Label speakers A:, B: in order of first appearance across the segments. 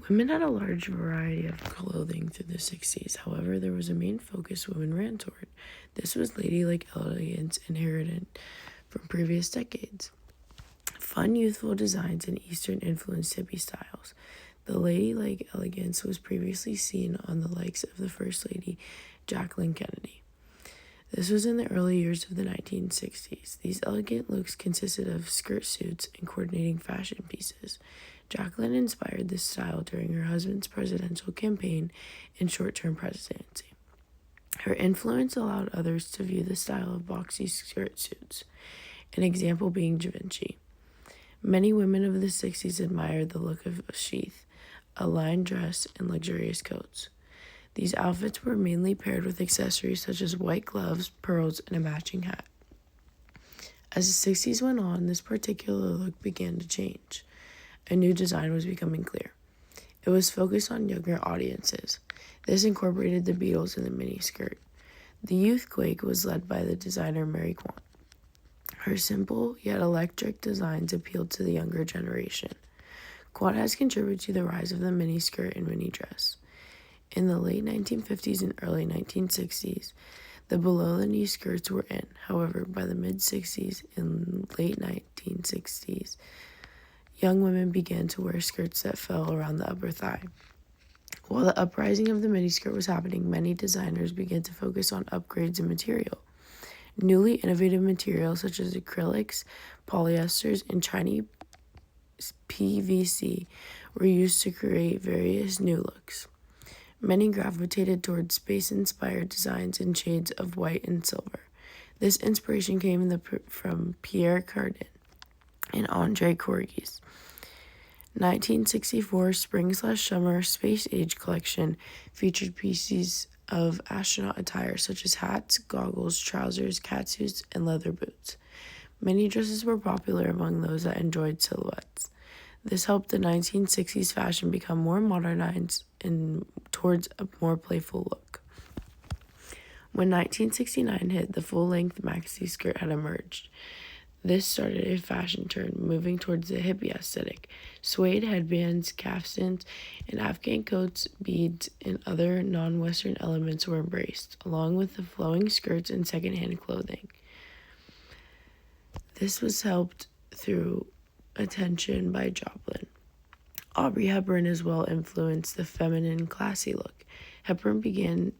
A: Women had a large variety of clothing through the 60s. However, there was a main focus women ran toward. This was ladylike elegance inherited from previous decades. Fun, youthful designs and Eastern influenced hippie styles. The ladylike elegance was previously seen on the likes of the First Lady, Jacqueline Kennedy. This was in the early years of the 1960s. These elegant looks consisted of skirt suits and coordinating fashion pieces. Jacqueline inspired this style during her husband's presidential campaign and short-term presidency. Her influence allowed others to view the style of boxy skirt suits, an example being Givenchy. Many women of the 60s admired the look of a sheath, a lined dress, and luxurious coats. These outfits were mainly paired with accessories such as white gloves, pearls, and a matching hat. As the 60s went on, this particular look began to change. A new design was becoming clear. It was focused on younger audiences. This incorporated the Beatles in the miniskirt. The youth quake was led by the designer Mary Quant. Her simple yet electric designs appealed to the younger generation. Quant has contributed to the rise of the miniskirt and mini dress. In the late 1950s and early 1960s, the below-the-knee skirts were in. However, by the mid-60s and late 1960s, young women began to wear skirts that fell around the upper thigh. While the uprising of the miniskirt was happening, many designers began to focus on upgrades in material. Newly innovative materials such as acrylics, polyesters, and Chinese PVC were used to create various new looks. Many gravitated towards space-inspired designs in shades of white and silver. This inspiration came from Pierre Cardin and Andre Corgis. 1964 Spring/Summer Space Age collection featured pieces of astronaut attire such as hats, goggles, trousers, catsuits, and leather boots. Many dresses were popular among those that enjoyed silhouettes. This helped the 1960s fashion become more modernized and towards a more playful look. When 1969 hit, the full-length maxi skirt had emerged. This started a fashion trend, moving towards the hippie aesthetic. Suede headbands, caftans, and Afghan coats, beads, and other non-Western elements were embraced, along with the flowing skirts and secondhand clothing. This was helped through attention by Joplin. Audrey Hepburn as well influenced the feminine, classy look. Hepburn began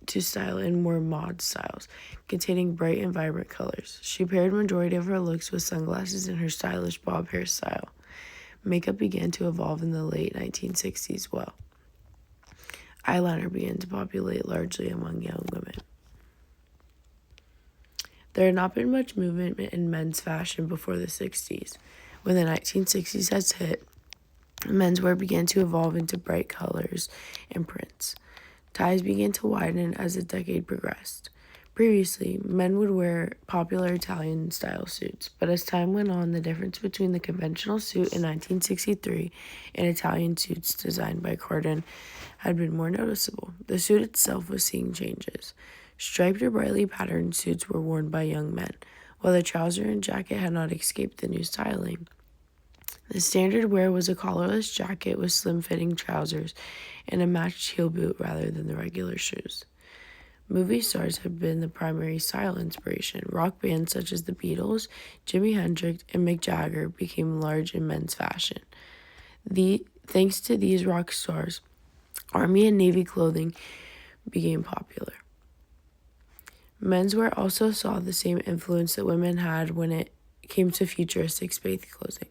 A: to style in more mod styles, containing bright and vibrant colors. She paired majority of her looks with sunglasses and her stylish bob hairstyle. Makeup began to evolve in the late 1960s well. Eyeliner began to populate largely among young women. There had not been much movement in men's fashion before the 60s. When the 1960s has hit, menswear began to evolve into bright colors and prints. Ties began to widen as the decade progressed. Previously, men would wear popular Italian-style suits, but as time went on, the difference between the conventional suit in 1963 and Italian suits designed by Cardin had been more noticeable. The suit itself was seeing changes. Striped or brightly patterned suits were worn by young men, while the trouser and jacket had not escaped the new styling. The standard wear was a collarless jacket with slim-fitting trousers and a matched heel boot rather than the regular shoes. Movie stars have been the primary style inspiration. Rock bands such as the Beatles, Jimi Hendrix, and Mick Jagger became large in men's fashion. Thanks to these rock stars, Army and Navy clothing became popular. Menswear also saw the same influence that women had when it came to futuristic space clothing.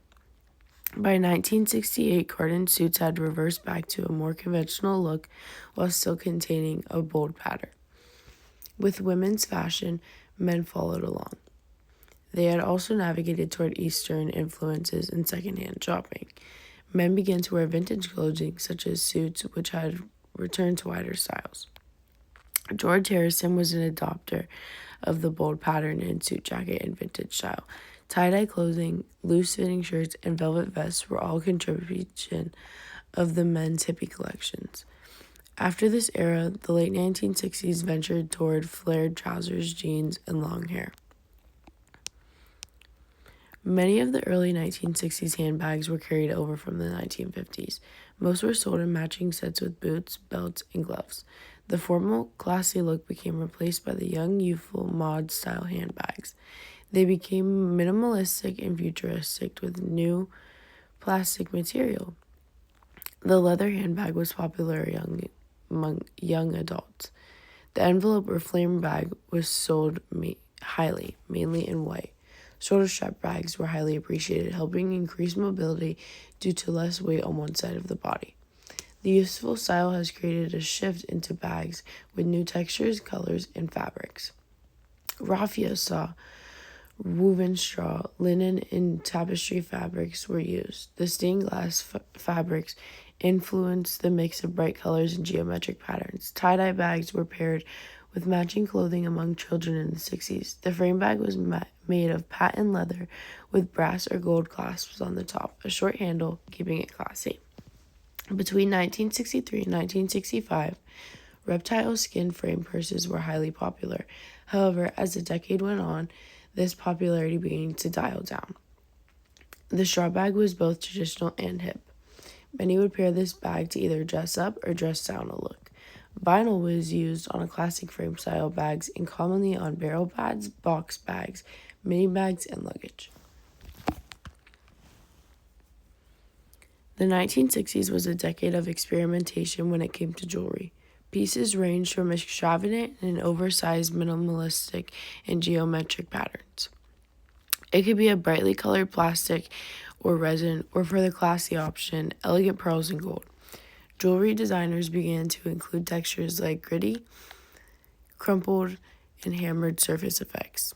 A: By 1968, Cardin suits had reversed back to a more conventional look while still containing a bold pattern. With women's fashion, men followed along. They had also navigated toward Eastern influences and secondhand shopping. Men began to wear vintage clothing such as suits, which had returned to wider styles. George Harrison was an adopter of the bold pattern in suit jacket and vintage style. Tie-dye clothing, loose-fitting shirts, and velvet vests were all contribution of the men's hippie collections. After this era, the late 1960s ventured toward flared trousers, jeans, and long hair. Many of the early 1960s handbags were carried over from the 1950s. Most were sold in matching sets with boots, belts, and gloves. The formal, classy look became replaced by the young, youthful, mod-style handbags. They became minimalistic and futuristic with new plastic material. The leather handbag was popular among young adults. The envelope or flame bag was sold highly, mainly in white. Shoulder strap bags were highly appreciated, helping increase mobility due to less weight on one side of the body. The youthful style has created a shift into bags with new textures, colors, and fabrics. Raffia saw woven straw, linen, and tapestry fabrics were used. The stained glass fabrics influenced the mix of bright colors and geometric patterns. Tie-dye bags were paired with matching clothing among children in the 60s. The frame bag was made of patent leather with brass or gold clasps on the top, a short handle, keeping it classy. Between 1963 and 1965, reptile skin frame purses were highly popular. However, as the decade went on, this popularity began to dial down. The straw bag was both traditional and hip. Many would pair this bag to either dress up or dress down a look. Vinyl was used on a classic frame style bags and commonly on barrel pads, box bags, mini bags, and luggage. The 1960s was a decade of experimentation when it came to jewelry. Pieces ranged from extravagant and oversized minimalistic and geometric patterns. It could be a brightly colored plastic or resin, or for the classy option, elegant pearls and gold. Jewelry designers began to include textures like gritty, crumpled, and hammered surface effects.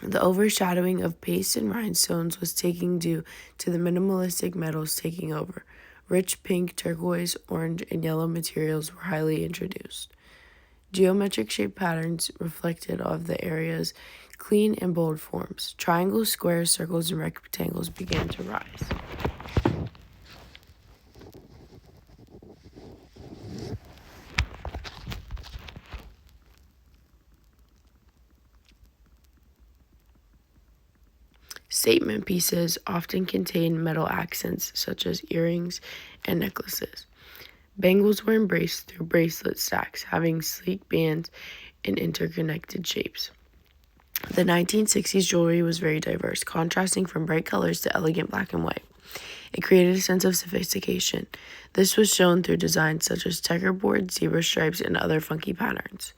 A: The overshadowing of paste and rhinestones was taking due to the minimalistic metals taking over. Rich pink, turquoise, orange, and yellow materials were highly introduced. Geometric shape patterns reflected of the area's clean and bold forms. Triangles, squares, circles, and rectangles began to rise. Statement pieces often contain metal accents such as earrings and necklaces. Bangles were embraced through bracelet stacks, having sleek bands and interconnected shapes. The 1960s jewelry was very diverse, contrasting from bright colors to elegant black and white. It created a sense of sophistication. This was shown through designs such as checkerboard, zebra stripes, and other funky patterns.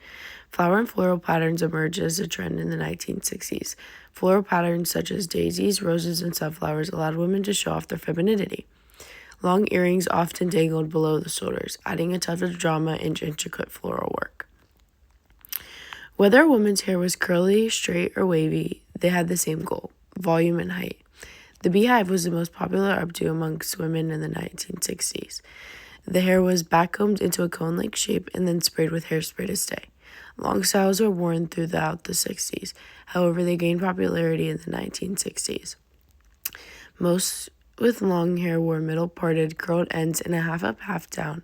A: Flower and floral patterns emerged as a trend in the 1960s. Floral patterns such as daisies, roses, and sunflowers allowed women to show off their femininity. Long earrings often dangled below the shoulders, adding a touch of drama and intricate floral work. Whether a woman's hair was curly, straight, or wavy, they had the same goal: volume and height. The beehive was the most popular updo amongst women in the 1960s. The hair was backcombed into a cone-like shape and then sprayed with hairspray to stay. Long styles were worn throughout the 60s. However, they gained popularity in the 1960s. Most with long hair wore middle-parted, curled ends and a half-up, half-down.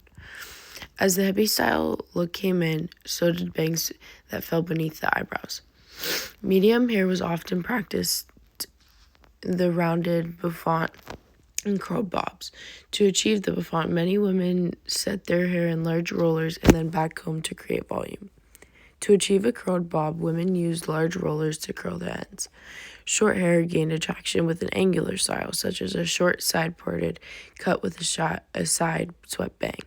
A: As the hippie style look came in, so did bangs that fell beneath the eyebrows. Medium hair was often practiced, the rounded bouffant and curled bobs. To achieve the bouffant, many women set their hair in large rollers and then backcombed to create volume. To achieve a curled bob, women used large rollers to curl the ends. Short hair gained attraction with an angular style, such as a short side-parted cut with a side swept bang.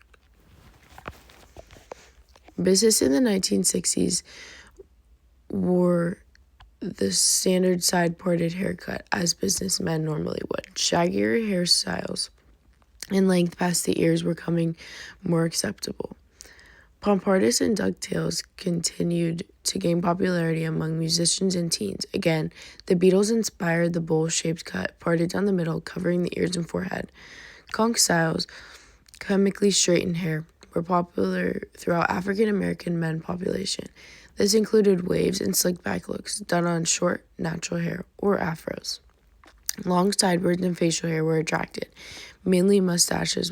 A: Business in the 1960s wore the standard side-parted haircut as businessmen normally would. Shaggier hairstyles and length past the ears were becoming more acceptable. Pompadours and ducktails continued to gain popularity among musicians and teens. Again, the Beatles inspired the bowl-shaped cut, parted down the middle, covering the ears and forehead. Conk styles, chemically straightened hair, were popular throughout African American men population. This included waves and slick back looks done on short, natural hair or afros. Long sideburns and facial hair were attracted, mainly mustaches